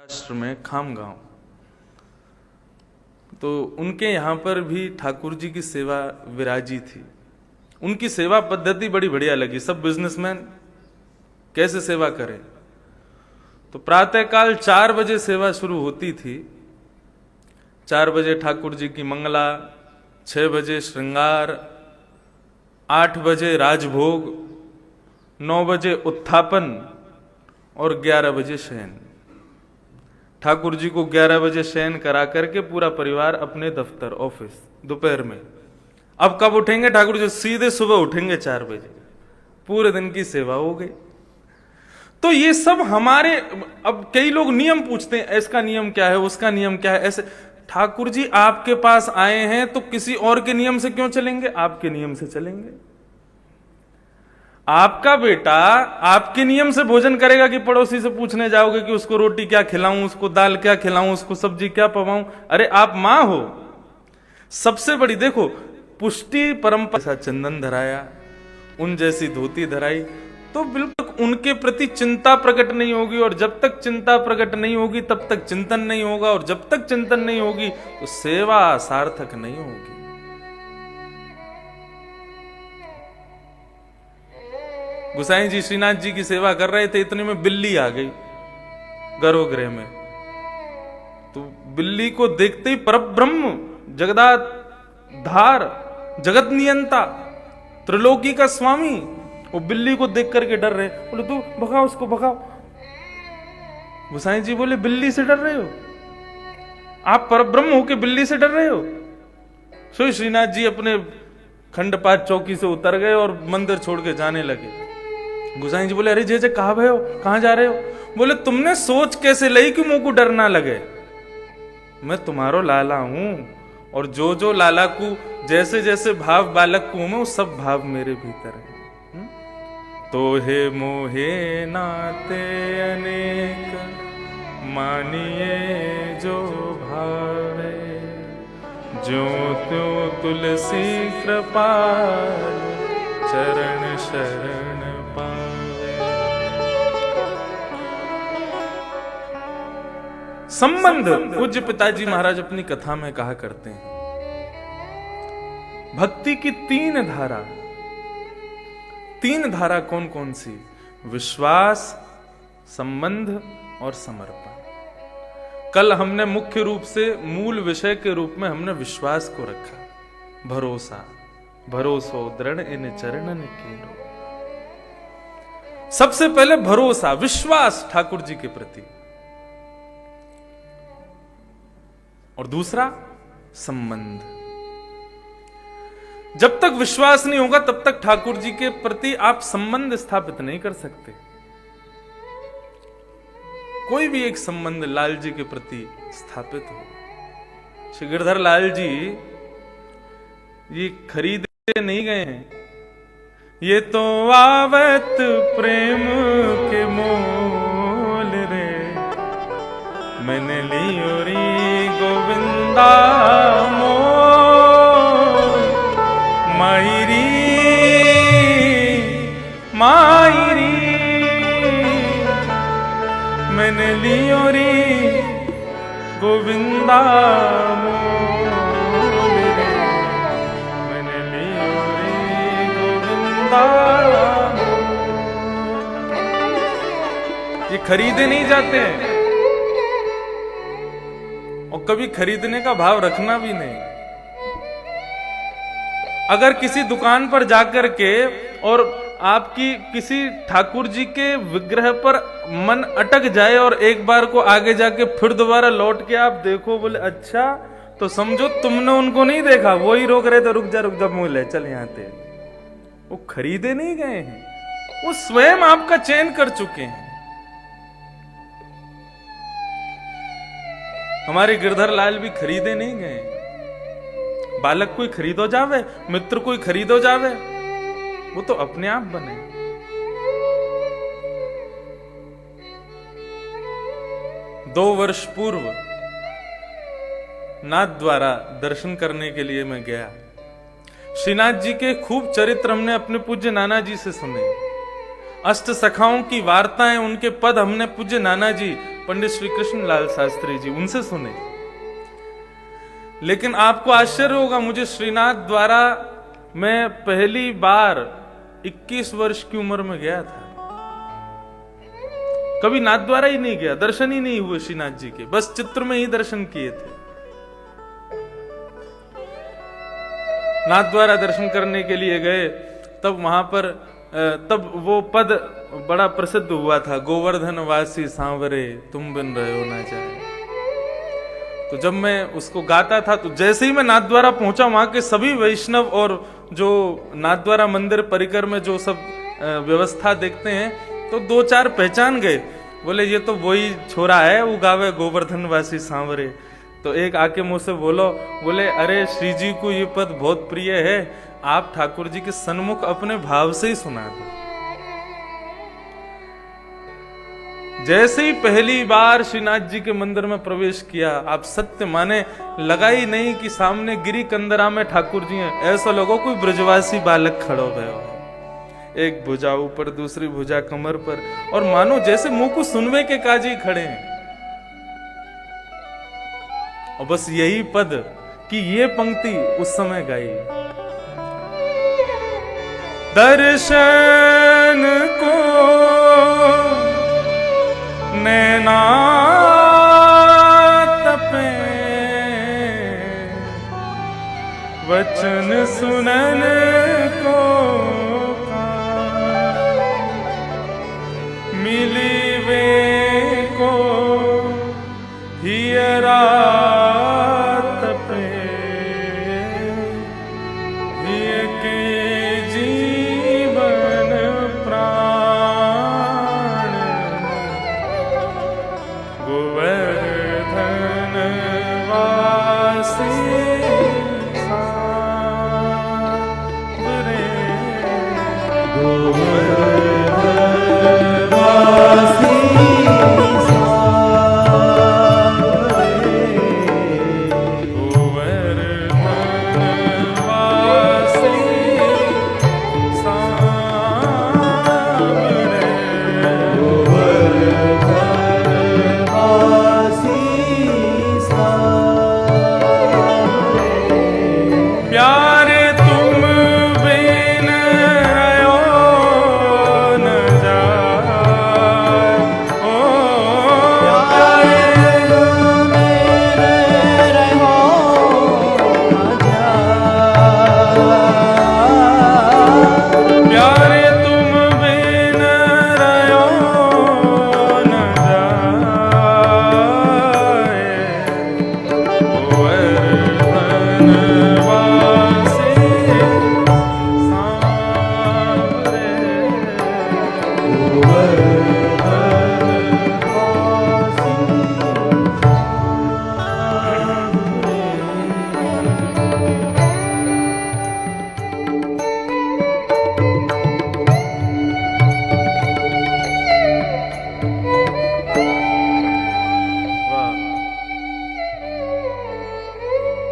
महाराष्ट्र में खामगांव, तो उनके यहाँ पर भी ठाकुर जी की सेवा विराजी थी। उनकी सेवा पद्धति बड़ी बढ़िया लगी। सब बिजनेसमैन कैसे सेवा करें, तो प्रातःकाल 4 बजे सेवा शुरू होती थी। 4 बजे ठाकुर जी की मंगला, 6 बजे श्रृंगार, 8 बजे राजभोग, 9 बजे उत्थापन और 11 बजे शयन। ठाकुर जी को 11 बजे शयन करा करके पूरा परिवार अपने दफ्तर ऑफिस दोपहर में। अब कब उठेंगे ठाकुर जी? सीधे सुबह उठेंगे 4 बजे। पूरे दिन की सेवा हो गई। तो ये सब हमारे, अब कई लोग नियम पूछते हैं, इसका नियम क्या है, उसका नियम क्या है, ऐसे। ठाकुर जी आपके पास आए हैं तो किसी और के नियम से क्यों चलेंगे? आपके नियम से चलेंगे। आपका बेटा आपके नियम से भोजन करेगा कि पड़ोसी से पूछने जाओगे कि उसको रोटी क्या खिलाऊं, उसको दाल क्या खिलाऊं, उसको सब्जी क्या पवाऊं? अरे आप मां हो। सबसे बड़ी देखो पुष्टि परंपरा, ऐसा चंदन धराया, उन जैसी धोती धराई, तो बिल्कुल उनके प्रति चिंता प्रकट नहीं होगी। और जब तक चिंता प्रकट नहीं होगी तब तक चिंतन नहीं होगा, और जब तक चिंतन नहीं होगी तो सेवा सार्थक नहीं होगी। गोसाई जी श्रीनाथ जी की सेवा कर रहे थे, इतने में बिल्ली आ गई गर्भगृह में। तो बिल्ली को देखते ही परब्रह्म, जगदाधार, जगत नियंता, त्रिलोकी का स्वामी, वो बिल्ली को देख करके डर रहे। बोले तू भगाओ उसको, भगाओ। गोसाई जी बोले बिल्ली से डर रहे हो? आप परब्रह्म हो के बिल्ली से डर रहे हो? सो श्रीनाथ जी अपने खंडपात चौकी से उतर गए और मंदिर छोड़ के जाने लगे। गोसाई जी बोले अरे जे कहा भय हो, कहां जा रहे हो? बोले तुमने सोच कैसे लई कि मुंह को डर ना लगे? मैं तुम्हारो लाला हूं, और जो जो लाला को जैसे जैसे भाव बालक को मैं, सब भाव मेरे भीतर है। तो हे मोहे नाते अनेक, मानिए जो भावे, जो त्यों तुलसी कृपाल, चरण शरण पावे। संबंध पूज्य पिताजी महाराज अपनी कथा में कहा करते हैं, भक्ति की 3 धारा। 3 धारा कौन कौन सी? विश्वास, संबंध और समर्पण। कल हमने मुख्य रूप से मूल विषय के रूप में हमने विश्वास को रखा। भरोसा, भरोसो दृढ़ इन चरणन कीनो। सबसे पहले भरोसा, विश्वास ठाकुर जी के प्रति, और दूसरा संबंध। जब तक विश्वास नहीं होगा तब तक ठाकुर जी के प्रति आप संबंध स्थापित नहीं कर सकते। कोई भी एक संबंध लाल जी के प्रति स्थापित हो। श्री गिरधर लाल जी ये खरीदे नहीं गए हैं, ये तो आवत प्रेम के मोल रे, मैंने लियो री गोविंदा मायरी मायरी, मैंने लियो री गोविंदा मोरे, मैंने लियो री गोविंदा। ये खरीदे नहीं जाते हैं, और कभी खरीदने का भाव रखना भी नहीं। अगर किसी दुकान पर जाकर के और आपकी किसी ठाकुर जी के विग्रह पर मन अटक जाए और एक बार को आगे जाके फिर दोबारा लौट के आप देखो, बोले अच्छा, तो समझो तुमने उनको नहीं देखा, वो ही रोक रहे थे, रुक जा मुंह ले चल यहां थे। वो खरीदे नहीं गए हैं, वो स्वयं आपका चयन कर चुके हैं। हमारे गिरधर लाल भी खरीदे नहीं गए। बालक कोई खरीदो जावे, मित्र कोई खरीदो जावे, वो तो अपने आप बने। 2 वर्ष पूर्व नाथ द्वारा दर्शन करने के लिए मैं गया। श्रीनाथ जी के खूब चरित्र हमने अपने पूज्य नाना जी से सुने। अष्ट सखाओं की वार्ताएं, उनके पद हमने पूज्य नाना जी पंडित श्री कृष्ण लाल शास्त्री जी, उनसे सुने। लेकिन आपको आश्चर्य होगा, मुझे श्रीनाथ द्वारा मैं पहली बार 21 वर्ष की उम्र में गया था। कभी नाथ द्वारा ही नहीं गया, दर्शन ही नहीं हुए श्रीनाथ जी के, बस चित्र में ही दर्शन किए थे। नाथ द्वारा दर्शन करने के लिए गए, तब वहां पर तब वो पद बड़ा प्रसिद्ध हुआ था, गोवर्धन वासी सांवरे तुम बिन रहो ना जाए। तो जब मैं उसको गाता था, तो जैसे ही मैं नाथ द्वारा पहुंचा, वहां के सभी वैष्णव और जो नाथ द्वारा मंदिर परिकर में जो सब व्यवस्था देखते हैं, तो 2-4 पहचान गए, बोले ये तो वही छोरा है, वो गावे गोवर्धन वासी सांवरे। तो एक आके मुझसे बोले अरे श्री जी को ये पद बहुत प्रिय है, आप ठाकुर जी के सन्मुख अपने भाव से ही सुना दो। जैसे ही पहली बार श्रीनाथ जी के मंदिर में प्रवेश किया, आप सत्य माने, लगा ही नहीं कि सामने गिरी कंदरा में ठाकुर जी हैं। ऐसा लोगों कोई ब्रजवासी बालक खड़ो गयो, एक भुजा ऊपर दूसरी भुजा कमर पर, और मानो जैसे मुंह को सुनवे के काजी खड़े हैं। और बस यही पद कि ये पंक्ति उस समय गाई, दर्शन को नैना तपे, वचन सुनन को मिली वे को हियरा तपे, हिय के जीवन प्राण, गोवर्धन वासी सांवरे,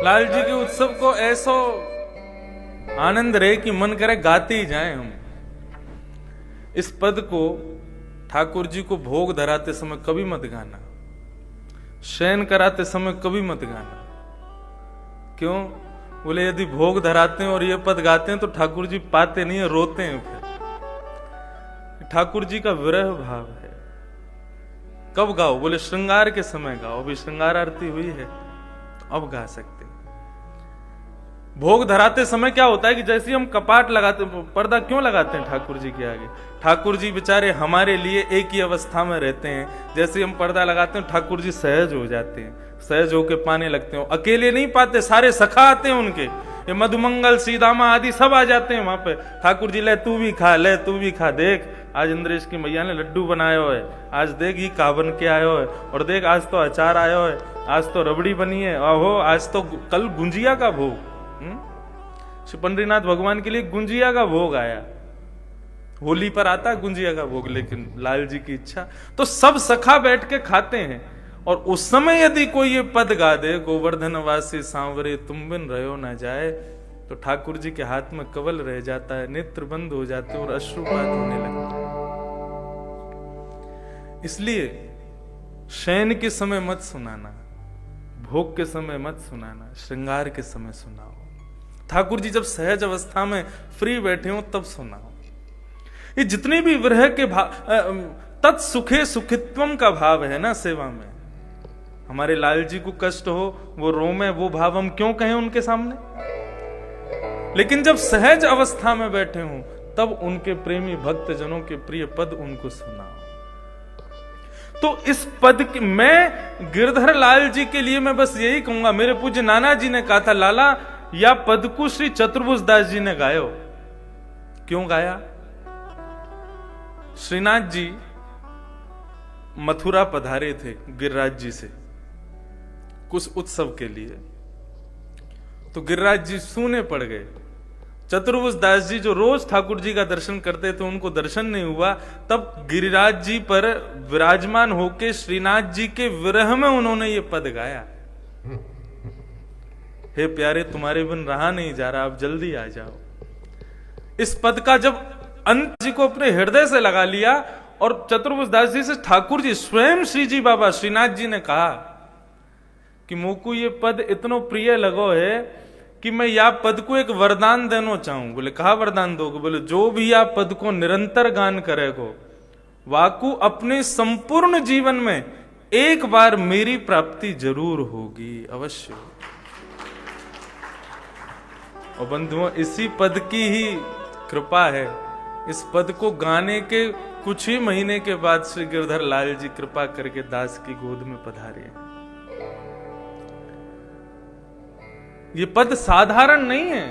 लाल जी के उत्सव को ऐसो आनंद रहे कि मन करे गाते ही जाएं हम। इस पद को ठाकुर जी को भोग धराते समय कभी मत गाना, शयन कराते समय कभी मत गाना। क्यों? बोले यदि भोग धराते हैं और ये पद गाते हैं तो ठाकुर जी पाते नहीं है, रोते हैं। फिर ठाकुर जी का विरह भाव है। कब गाओ? बोले श्रृंगार के समय गाओ। अभी श्रृंगार आरती हुई है, अब गा सकते। भोग धराते समय क्या होता है कि जैसे हम कपाट लगाते, पर्दा क्यों लगाते हैं ठाकुर जी के आगे? ठाकुर जी बेचारे हमारे लिए एक ही अवस्था में रहते हैं। जैसे हम पर्दा लगाते हैं, ठाकुर जी सहज हो जाते हैं, सहज होके पाने लगते हैं। अकेले नहीं पाते, सारे सखा आते हैं उनके, ये मधुमंगल सीदामा आदि सब आ जाते हैं वहां पे। ठाकुर जी ले तू भी खा, ले तू भी खा, देख आज इंद्रेश की मैया ने लड्डू बनायो है, आज देख ही का बन के आयो है, और देख आज तो अचार आयो है, आज तो रबड़ी बनी है, आहो आज तो कल गुंजिया का भोग। श्री पंडरीनाथ भगवान के लिए गुंजिया का भोग आया। होली पर आता गुंजिया का भोग, लेकिन लाल जी की इच्छा तो सब सखा बैठ के खाते हैं। और उस समय यदि कोई ये पद गा दे, गोवर्धन वासी सांवरे तुम बिन रहो ना जाए, तो ठाकुर जी के हाथ में कवल रह जाता है, नेत्र बंद हो जाते हैं और अश्रुपात होने लगते हैं। इसलिए शयन के समय मत सुनाना, भोग के समय मत सुनाना, श्रृंगार के समय सुनाओ। ठाकुर जी जब सहज अवस्था में फ्री बैठे हो तब सुनाओ। ये जितने भी विरह के भाव, तत्सुखे सुखित्वम का भाव है ना सेवा में। हमारे लाल जी को कष्ट हो, वो रोमे, वो भाव हम क्यों कहें उनके सामने? लेकिन जब सहज अवस्था में बैठे हों तब उनके प्रेमी भक्त जनों के प्रिय पद उनको सुनाओ। तो इस पद की मैं गिरधर लाल जी के लिए मैं बस यही कहूंगा, मेरे पूज्य नाना जी ने कहा था, लाला या पद को श्री चतुर्भुज दास जी ने गायो। क्यों गाया? श्रीनाथ जी मथुरा पधारे थे गिरिराज जी से कुछ उत्सव के लिए, तो गिरिराज जी सूने पड़ गए। चतुर्भुज दास जी जो रोज ठाकुर जी का दर्शन करते थे उनको दर्शन नहीं हुआ। तब गिरिराज जी पर विराजमान होके श्रीनाथ जी के विरह में उन्होंने ये पद गाया, हे प्यारे तुम्हारे बिन रहा नहीं जा रहा, आप जल्दी आ जाओ। इस पद का जब अंत जी को अपने हृदय से लगा लिया और चतुर्भुज दास जी से ठाकुर जी स्वयं श्री जी बाबा श्रीनाथ जी ने कहा कि मोकू ये पद इतना प्रिय लगो है कि मैं या पद को एक वरदान देना चाहूं। बोले कहा वरदान दोगे? बोले जो भी या पद को निरंतर गान करेगो वाकू अपने संपूर्ण जीवन में एक बार मेरी प्राप्ति जरूर होगी, अवश्य। और बंधुओं इसी पद की ही कृपा है, इस पद को गाने के कुछ ही महीने के बाद श्री गिरधर लाल जी कृपा करके दास की गोद में पधारे। ये पद साधारण नहीं है।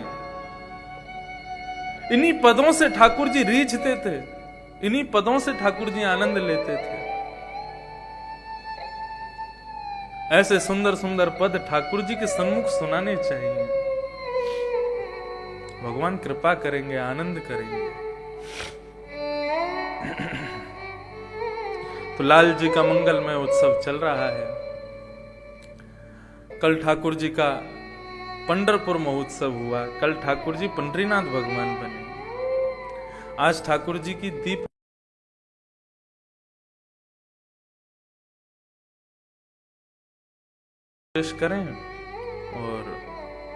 इन्हीं पदों से ठाकुर जी रीझते थे, इन्हीं पदों से ठाकुर जी आनंद लेते थे। ऐसे सुंदर सुंदर पद ठाकुर जी के सन्मुख सुनाने चाहिए। भगवान कृपा करेंगे, आनंद करेंगे। तो लाल जी का मंगलमय उत्सव चल रहा है। कल ठाकुर जी का पंढरपुर महोत्सव हुआ। कल ठाकुर जी पंडरीनाथ भगवान बने। आज ठाकुर जी की दीप करें और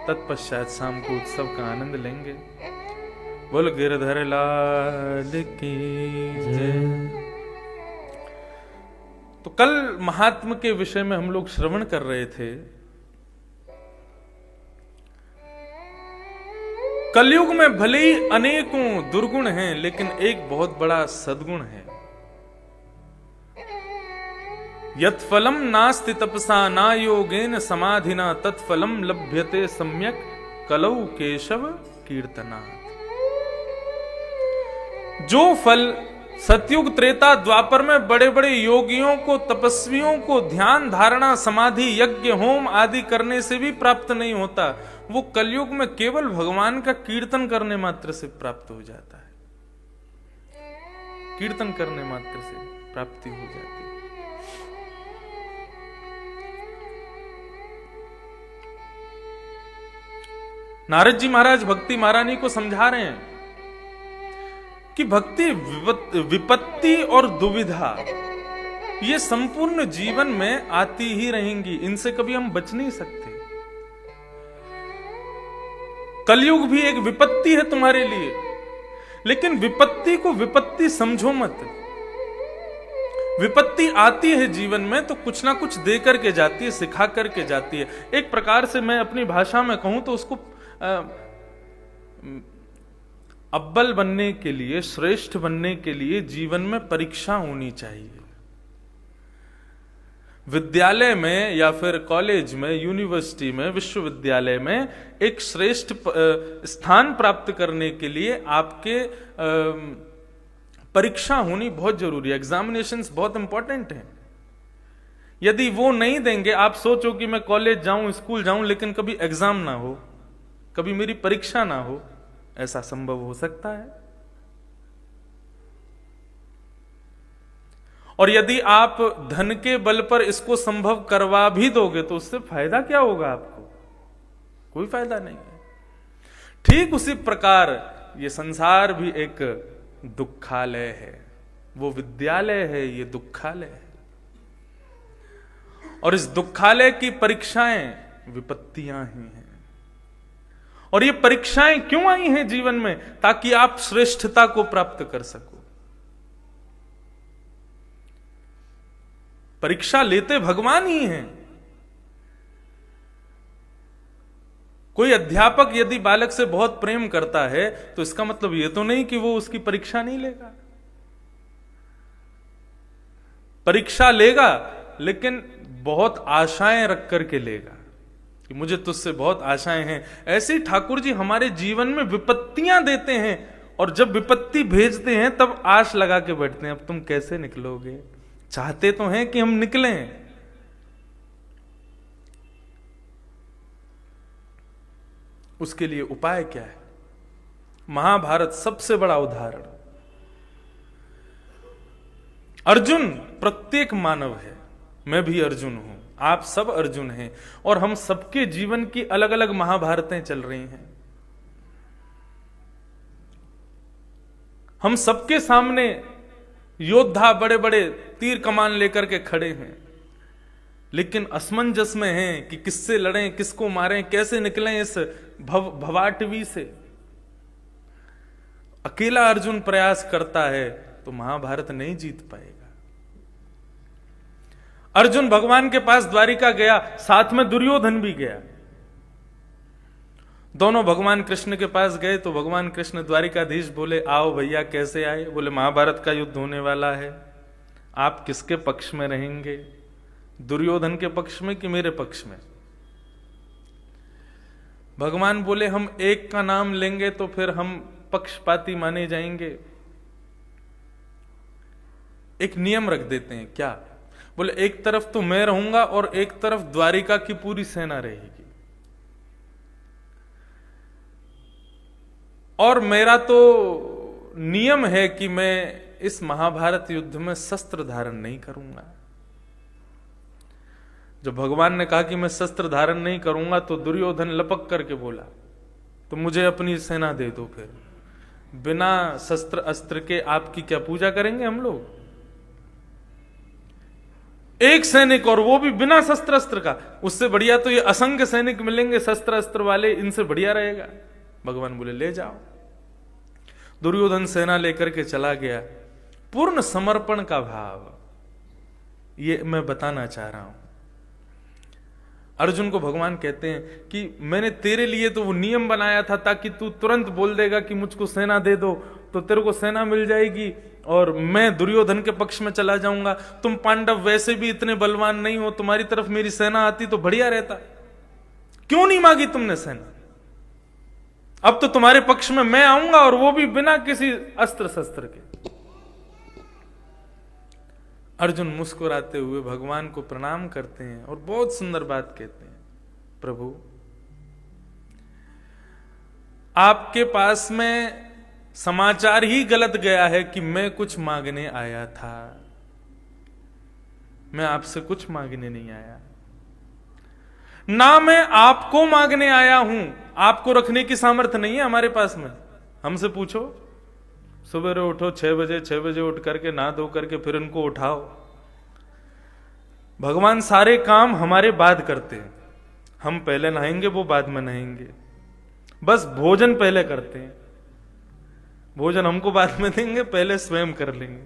तत्पश्चात शाम को उत्सव का आनंद लेंगे। बोल गिरधर लाल की जय। तो कल महात्म के विषय में हम लोग श्रवण कर रहे थे। कलयुग में भले ही अनेकों दुर्गुण हैं, लेकिन एक बहुत बड़ा सद्गुण है। यत्फलम नास्ति तपसा ना योगेन समाधिना तत्फलम लभ्यते सम्यक कलौ केशव कीर्तनात्। जो फल सतयुग त्रेता द्वापर में बड़े बड़े योगियों को, तपस्वियों को ध्यान धारणा समाधि यज्ञ होम आदि करने से भी प्राप्त नहीं होता, वो कलयुग में केवल भगवान का कीर्तन करने मात्र से प्राप्त हो जाता है। कीर्तन करने मात्र से प्राप्ति हो जाती है। नारद जी महाराज भक्ति महारानी को समझा रहे हैं कि भक्ति विपत्ति और दुविधा ये संपूर्ण जीवन में आती ही रहेंगी, इनसे कभी हम बच नहीं सकते। कलयुग भी एक विपत्ति है तुम्हारे लिए, लेकिन विपत्ति को विपत्ति समझो मत। विपत्ति आती है जीवन में तो कुछ ना कुछ दे करके जाती है, सिखा करके जाती है। एक प्रकार से मैं अपनी भाषा में कहूं तो उसको अव्वल बनने के लिए, श्रेष्ठ बनने के लिए जीवन में परीक्षा होनी चाहिए। विद्यालय में या फिर कॉलेज में, यूनिवर्सिटी में, विश्वविद्यालय में एक श्रेष्ठ स्थान प्राप्त करने के लिए आपके परीक्षा होनी बहुत जरूरी है। एग्जामिनेशंस बहुत इंपॉर्टेंट हैं। यदि वो नहीं देंगे, आप सोचो कि मैं कॉलेज जाऊं, स्कूल जाऊं, लेकिन कभी एग्जाम ना हो, कभी मेरी परीक्षा ना हो, ऐसा संभव हो सकता है? और यदि आप धन के बल पर इसको संभव करवा भी दोगे तो उससे फायदा क्या होगा आपको? कोई फायदा नहीं है। ठीक उसी प्रकार ये संसार भी एक दुखालय है। वो विद्यालय है, ये दुखालय है। और इस दुखालय की परीक्षाएं विपत्तियां ही हैं। और ये परीक्षाएं क्यों आई हैं जीवन में? ताकि आप श्रेष्ठता को प्राप्त कर सको। परीक्षा लेते भगवान ही हैं। कोई अध्यापक यदि बालक से बहुत प्रेम करता है तो इसका मतलब यह तो नहीं कि वो उसकी परीक्षा नहीं लेगा। परीक्षा लेगा, लेकिन बहुत आशाएं रख करके लेगा कि मुझे तुझसे बहुत आशाएं हैं। ऐसे ही ठाकुर जी हमारे जीवन में विपत्तियां देते हैं, और जब विपत्ति भेजते हैं तब आश लगा के बैठते हैं, अब तुम कैसे निकलोगे। चाहते तो हैं कि हम निकलें, उसके लिए उपाय क्या है? महाभारत सबसे बड़ा उदाहरण। अर्जुन प्रत्येक मानव है, मैं भी अर्जुन हूं, आप सब अर्जुन हैं, और हम सबके जीवन की अलग अलग महाभारतें चल रही हैं। हम सबके सामने योद्धा बड़े बड़े तीर कमान लेकर के खड़े हैं, लेकिन असमंजस में हैं कि किससे लड़ें, किसको मारें, कैसे निकलें इस भवाटवी से। अकेला अर्जुन प्रयास करता है तो महाभारत नहीं जीत पाएगा। अर्जुन भगवान के पास द्वारिका गया, साथ में दुर्योधन भी गया। दोनों भगवान कृष्ण के पास गए तो भगवान कृष्ण द्वारिकाधीश बोले, आओ भैया, कैसे आए? बोले, महाभारत का युद्ध होने वाला है, आप किसके पक्ष में रहेंगे? दुर्योधन के पक्ष में कि मेरे पक्ष में? भगवान बोले, हम एक का नाम लेंगे तो फिर हम पक्षपाती माने जाएंगे। एक नियम रख देते हैं। क्या? बोले, एक तरफ तो मैं रहूंगा और एक तरफ द्वारिका की पूरी सेना रहेगी, और मेरा तो नियम है कि मैं इस महाभारत युद्ध में शस्त्र धारण नहीं करूंगा। जब भगवान ने कहा कि मैं शस्त्र धारण नहीं करूंगा तो दुर्योधन लपक करके बोला, तो मुझे अपनी सेना दे दो, फिर बिना शस्त्र अस्त्र के आपकी क्या पूजा करेंगे हम लोग? एक सैनिक, और वो भी बिना शस्त्र अस्त्र का। उससे बढ़िया तो ये असंख्य सैनिक मिलेंगे शस्त्र अस्त्र वाले, इनसे बढ़िया रहेगा। भगवान बोले, ले जाओ। दुर्योधन सेना लेकर के चला गया। पूर्ण समर्पण का भाव, ये मैं बताना चाह रहा हूं। अर्जुन को भगवान कहते हैं कि मैंने तेरे लिए तो वो नियम बनाया था ताकि तू तुरंत बोल देगा कि मुझको सेना दे दो, तो तेरे को सेना मिल जाएगी और मैं दुर्योधन के पक्ष में चला जाऊंगा। तुम पांडव वैसे भी इतने बलवान नहीं हो, तुम्हारी तरफ मेरी सेना आती तो बढ़िया रहता। क्यों नहीं मांगी तुमने सेना? अब तो तुम्हारे पक्ष में मैं आऊंगा, और वो भी बिना किसी अस्त्र शस्त्र के। अर्जुन मुस्कुराते हुए भगवान को प्रणाम करते हैं और बहुत सुंदर बात कहते हैं, प्रभु आपके पास में समाचार ही गलत गया है कि मैं कुछ मांगने आया था। मैं आपसे कुछ मांगने नहीं आया, ना मैं आपको मांगने आया हूं। आपको रखने की सामर्थ्य नहीं है हमारे पास में। हमसे पूछो, सुबह उठो 6 बजे उठ करके नहा धो करके फिर इनको उठाओ। भगवान सारे काम हमारे बाद करते हैं। हम पहले नहाएंगे, वो बाद में नहाएंगे। बस भोजन पहले करते हैं, भोजन हमको बाद में देंगे, पहले स्वयं कर लेंगे।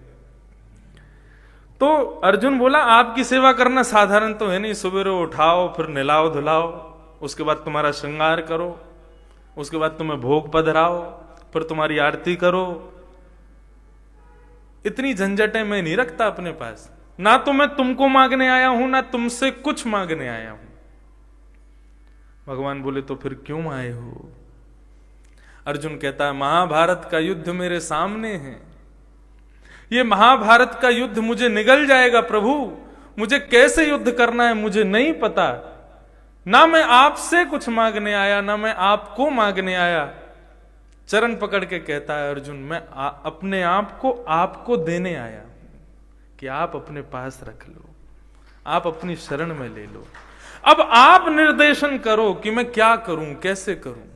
तो अर्जुन बोला, आपकी सेवा करना साधारण तो है नहीं। सुबह उठाओ, फिर नहलाओ धुलाओ, उसके बाद तुम्हारा श्रृंगार करो, उसके बाद तुम्हें भोग पधराओ, फिर तुम्हारी आरती करो। इतनी झंझटें मैं नहीं रखता अपने पास। ना तो मैं तुमको मांगने आया हूं, ना तुमसे कुछ मांगने आया हूं। भगवान बोले, तो फिर क्यों आए हो? अर्जुन कहता है, महाभारत का युद्ध मेरे सामने है। ये महाभारत का युद्ध मुझे निगल जाएगा प्रभु। मुझे कैसे युद्ध करना है मुझे नहीं पता। ना मैं आपसे कुछ मांगने आया, ना मैं आपको मांगने आया। चरण पकड़ के कहता है अर्जुन, मैं अपने आप को आपको देने आया कि आप अपने पास रख लो, आप अपनी शरण में ले लो। अब आप निर्देशन करो कि मैं क्या करूं, कैसे करूं।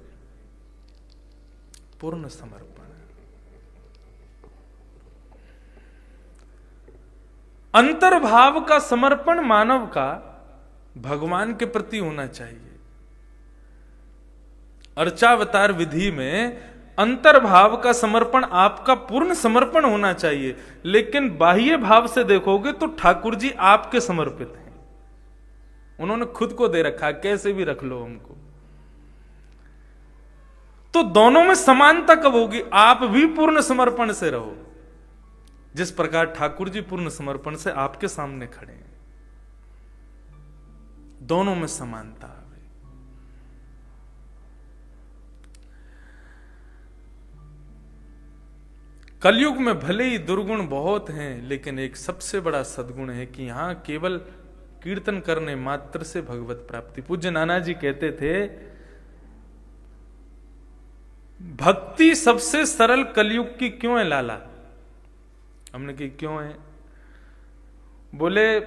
पूर्ण समर्पण। अंतर्भाव का समर्पण मानव का भगवान के प्रति होना चाहिए। अर्चावतार विधि में अंतर्भाव का समर्पण, आपका पूर्ण समर्पण होना चाहिए, लेकिन बाह्य भाव से देखोगे तो ठाकुर जी आपके समर्पित हैं। उन्होंने खुद को दे रखा, कैसे भी रख लो हमको। तो दोनों में समानता कब होगी? आप भी पूर्ण समर्पण से रहो, जिस प्रकार ठाकुर जी पूर्ण समर्पण से आपके सामने खड़े हैं। दोनों में समानता आवे। कलयुग में भले ही दुर्गुण बहुत हैं, लेकिन एक सबसे बड़ा सद्गुण है कि यहां केवल कीर्तन करने मात्र से भगवत प्राप्ति। पूज्य नाना जी कहते थे, भक्ति सबसे सरल कलयुग की क्यों है लाला? हमने की क्यों है? बोले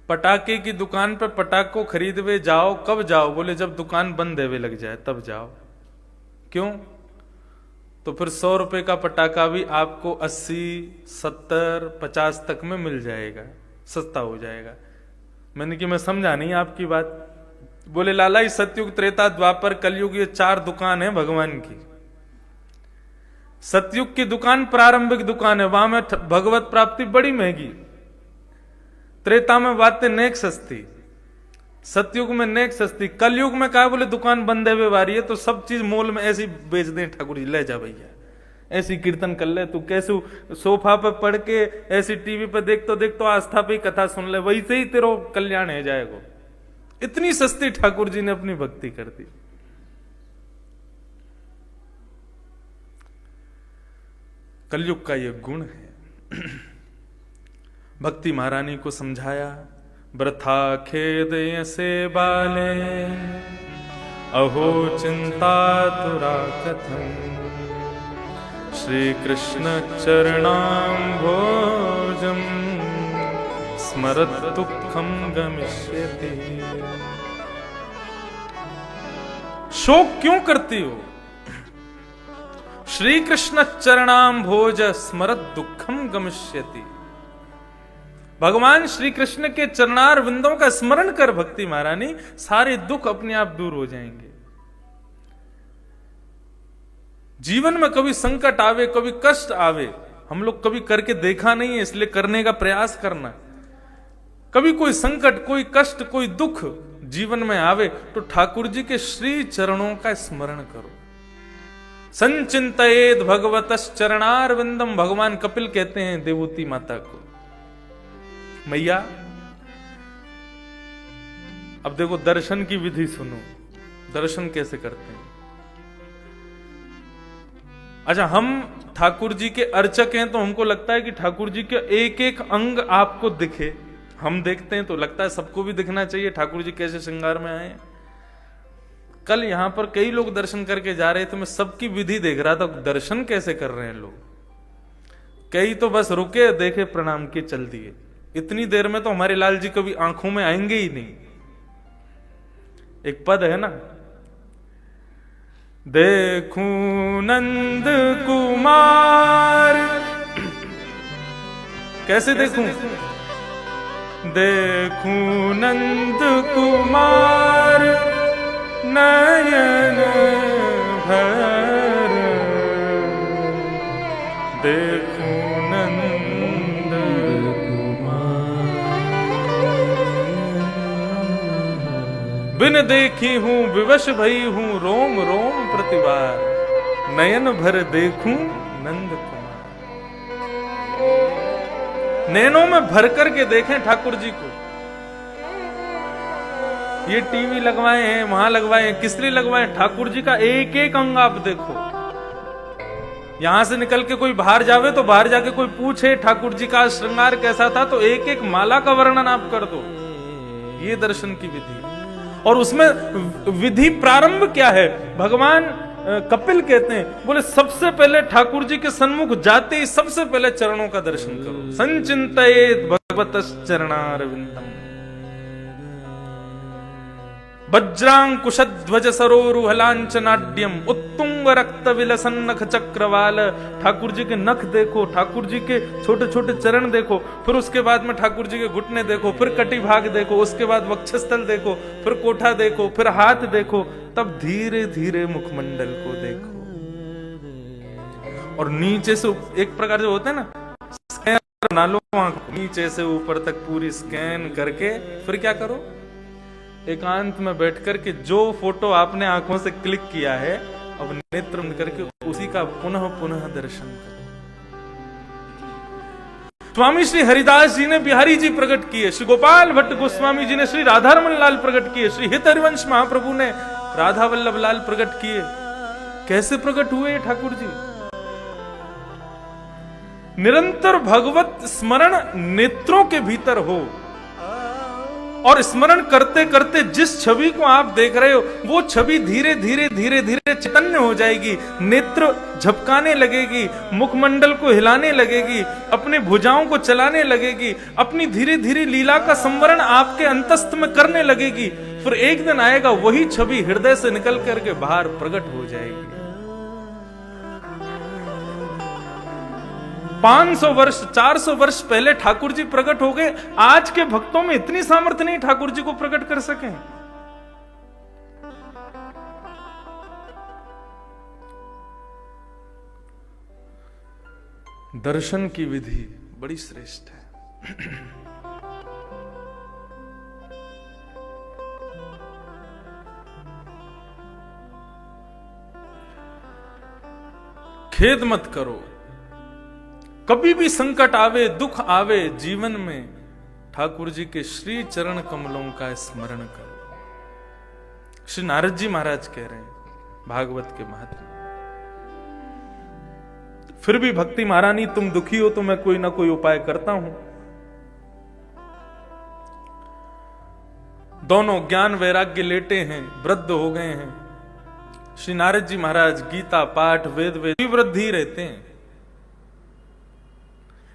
पटाखे की दुकान पे पटाखो खरीदवे जाओ, कब जाओ? बोले जब दुकान बंद देवे लग जाए तब जाओ। क्यों? तो फिर 100 रुपए का पटाखा भी आपको 80, 70, 50 तक में मिल जाएगा, सस्ता हो जाएगा। मैंने कि मैं समझा नहीं आपकी बात। बोले लाला, इस सतयुग, त्रेता, द्वापर, कलयुग, ये 4 दुकान है भगवान की। सतयुग की दुकान प्रारंभिक दुकान है, वहां में भगवत प्राप्ति बड़ी महंगी। त्रेता में बातें नेक सस्ती, सतयुग में नेक सस्ती। कलयुग में कहा, बोले दुकान बंद है वारी है, तो सब चीज मोल में ऐसी बेच दें ठाकुर जी, ले जा भैया, ऐसी कीर्तन कर ले तू, कैसे सोफा पे पढ़ के ऐसी टीवी पे देख तो आस्था पे कथा सुन ले, वैसे ही तेरो कल्याण है जाएगा। इतनी सस्ती ठाकुर जी ने अपनी भक्ति कर दी। कलयुग का यह गुण है। भक्ति महारानी को समझाया, वृथा खेद से बाले, अहो चिंता तुरा कथम, श्री कृष्ण चरणाम्भोजम स्मरत दुःखम गमिष्यति। शोक क्यों करती हो? श्री कृष्ण चरणाम्भोज स्मरत दुःखम गमिष्यति। भगवान श्री कृष्ण के चरणार विंदों का स्मरण कर भक्ति महारानी, सारे दुख अपने आप दूर हो जाएंगे। जीवन में कभी संकट आवे, कभी कष्ट आवे, हम लोग कभी करके देखा नहीं है, इसलिए करने का प्रयास करना। कभी कोई संकट, कोई कष्ट, कोई दुख जीवन में आवे तो ठाकुर जी के श्री चरणों का स्मरण करो। संचिंतयेद भगवतस् चरणार विंदम। भगवान कपिल कहते हैं देवहूति माता को, मैया अब देखो दर्शन की विधि सुनो, दर्शन कैसे करते हैं। अच्छा, हम ठाकुर जी के अर्चक हैं तो हमको लगता है कि ठाकुर जी के एक एक अंग आपको दिखे। हम देखते हैं तो लगता है सबको भी दिखना चाहिए ठाकुर जी कैसे श्रृंगार में आए। कल यहां पर कई लोग दर्शन करके जा रहे थे, मैं सबकी विधि देख रहा था, दर्शन कैसे कर रहे हैं लोग। कई तो बस रुके, देखे, प्रणाम किए, चल दिए। इतनी देर में तो हमारे लाल जी कभी आंखों में आएंगे ही नहीं। एक पद है ना, देखूं नंद कुमार, कैसे देखूं? देखूं नंद कुमार नयन भर, देखूं नंद कुमार, बिन देखी हूं विवश भई हूं, रोम रोम प्रतिवार, नयन भर देखूं नंद कुमार। नैनों में भर करके देखें ठाकुर जी को। ये टीवी लगवाए हैं, वहां लगवाए हैं, किस लिए लगवाए? ठाकुर जी का एक एक अंग आप देखो। यहां से निकल के कोई बाहर जावे तो बाहर जाके कोई पूछे ठाकुर जी का श्रृंगार कैसा था, तो एक एक माला का वर्णन आप कर दो। ये दर्शन की विधि। और उसमें विधि प्रारंभ क्या है? भगवान कपिल कहते हैं, बोले सबसे पहले ठाकुर जी के सन्मुख जाते ही सबसे पहले चरणों का दर्शन करो। संचिंतयेत भगवतस् चरणारविंदम। वज्रांकुशध्वज सरोरुहलांचनाड्यम उत्तुंग रक्त विलसन नख चक्रवाल। ठाकुर जी के नख देखो, ठाकुर जी के छोटे छोटे चरण देखो, फिर उसके बाद में ठाकुर जी के घुटने देखो, फिर कटी भाग देखो, उसके बाद वक्षस्थल देखो, फिर कोठा देखो, फिर हाथ देखो, तब धीरे धीरे मुखमंडल को देखो। और नीचे से एक प्रकार जो होता है ना, स्कैन बना लो आंख, नीचे से ऊपर तक पूरी स्कैन करके फिर क्या करो, एकांत में बैठ करके जो फोटो आपने आंखों से क्लिक किया है, अब नेत्र बंद करके उसी का पुनः पुनः दर्शन करो। स्वामी श्री हरिदास जी ने बिहारी जी प्रकट किए, श्री गोपाल भट्ट गोस्वामी जी ने श्री राधारमण लाल प्रकट किए, श्री हित हरिवंश महाप्रभु ने राधा वल्लभ लाल प्रकट किए। कैसे प्रकट हुए ठाकुर जी? निरंतर भगवत स्मरण नेत्रों के भीतर हो, और स्मरण करते करते जिस छवि को आप देख रहे हो वो छवि धीरे धीरे धीरे धीरे चैतन्य हो जाएगी, नेत्र झपकाने लगेगी, मुखमंडल को हिलाने लगेगी, अपने भुजाओं को चलाने लगेगी, अपनी धीरे धीरे लीला का संवरण आपके अंतस्थ में करने लगेगी। फिर एक दिन आएगा वही छवि हृदय से निकल करके बाहर प्रकट हो जाएगी। 500 वर्ष 400 वर्ष पहले ठाकुर जी प्रकट हो गए, आज के भक्तों में इतनी सामर्थ्य नहीं ठाकुर जी को प्रकट कर सके। दर्शन की विधि बड़ी श्रेष्ठ है। खेद मत करो, कभी भी संकट आवे, दुख आवे जीवन में, ठाकुर जी के श्री चरण कमलों का स्मरण करो। श्री नारद जी महाराज कह रहे हैं भागवत के महात्मा। फिर भी भक्ति महारानी तुम दुखी हो तो मैं कोई ना कोई उपाय करता हूं। दोनों ज्ञान वैराग्य लेटे हैं, वृद्ध हो गए हैं। श्री नारद जी महाराज गीता पाठ वेद वृद्धि रहते हैं,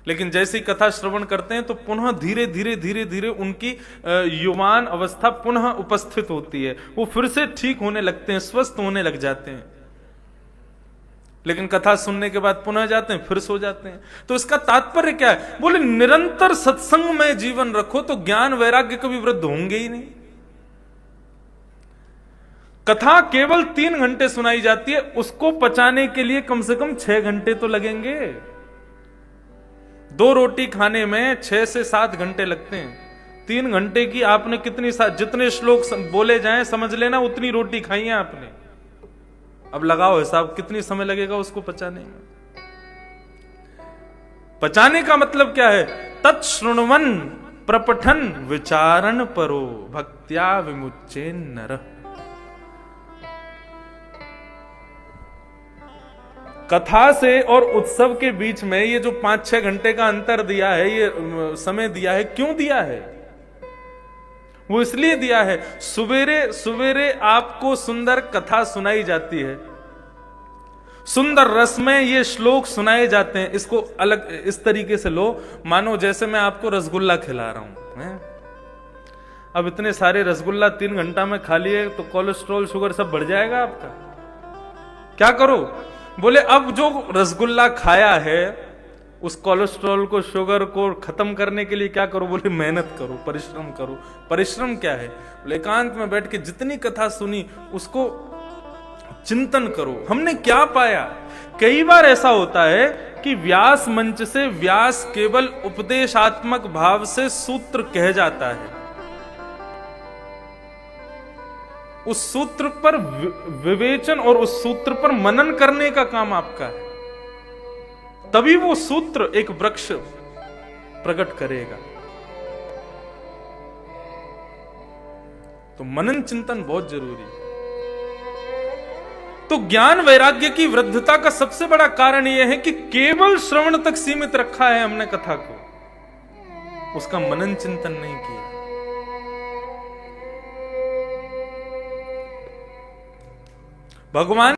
लेकिन जैसी कथा श्रवण करते हैं तो पुनः धीरे धीरे धीरे धीरे उनकी युवान अवस्था पुनः उपस्थित होती है, वो फिर से ठीक होने लगते हैं, स्वस्थ होने लग जाते हैं। लेकिन कथा सुनने के बाद पुनः जाते हैं, फिर सो जाते हैं। तो इसका तात्पर्य क्या है? बोले निरंतर सत्संग में जीवन रखो तो ज्ञान वैराग्य कभी वृद्ध होंगे ही नहीं। कथा केवल 3 घंटे सुनाई जाती है, उसको पचाने के लिए कम से कम 6 घंटे तो लगेंगे। 2 रोटी खाने में 6 से 7 घंटे लगते हैं। 3 घंटे की आपने कितनी जितने श्लोक बोले जाएं समझ लेना उतनी रोटी खाई है आपने। अब लगाओ हिसाब कितनी समय लगेगा उसको पचाने में। पचाने का मतलब क्या है? तत्श्रृण्वन प्रपठन विचारण परो भक्त्या विमुच्चे नर। कथा से और उत्सव के बीच में ये जो 5-6 घंटे का अंतर दिया है, ये समय दिया है, क्यों दिया है? वो इसलिए दिया है, सवेरे सवेरे आपको सुंदर कथा सुनाई जाती है, सुंदर रस में ये श्लोक सुनाए जाते हैं। इसको अलग इस तरीके से लो, मानो जैसे मैं आपको रसगुल्ला खिला रहा हूं। अब इतने सारे रसगुल्ला 3 घंटा में खा लिए तो कोलेस्ट्रॉल शुगर सब बढ़ जाएगा आपका। क्या करो? बोले अब जो रसगुल्ला खाया है उस कोलेस्ट्रॉल को, शुगर को खत्म करने के लिए क्या करो? बोले मेहनत करो, परिश्रम करो। परिश्रम क्या है? बोले एकांत में बैठ के जितनी कथा सुनी उसको चिंतन करो, हमने क्या पाया। कई बार ऐसा होता है कि व्यास मंच से व्यास केवल उपदेशात्मक भाव से सूत्र कह जाता है, उस सूत्र पर विवेचन और उस सूत्र पर मनन करने का काम आपका है, तभी वो सूत्र एक वृक्ष प्रकट करेगा। तो मनन चिंतन बहुत जरूरी है। तो ज्ञान वैराग्य की वृद्धता का सबसे बड़ा कारण यह है कि केवल श्रवण तक सीमित रखा है हमने कथा को, उसका मनन चिंतन नहीं किया। भगवान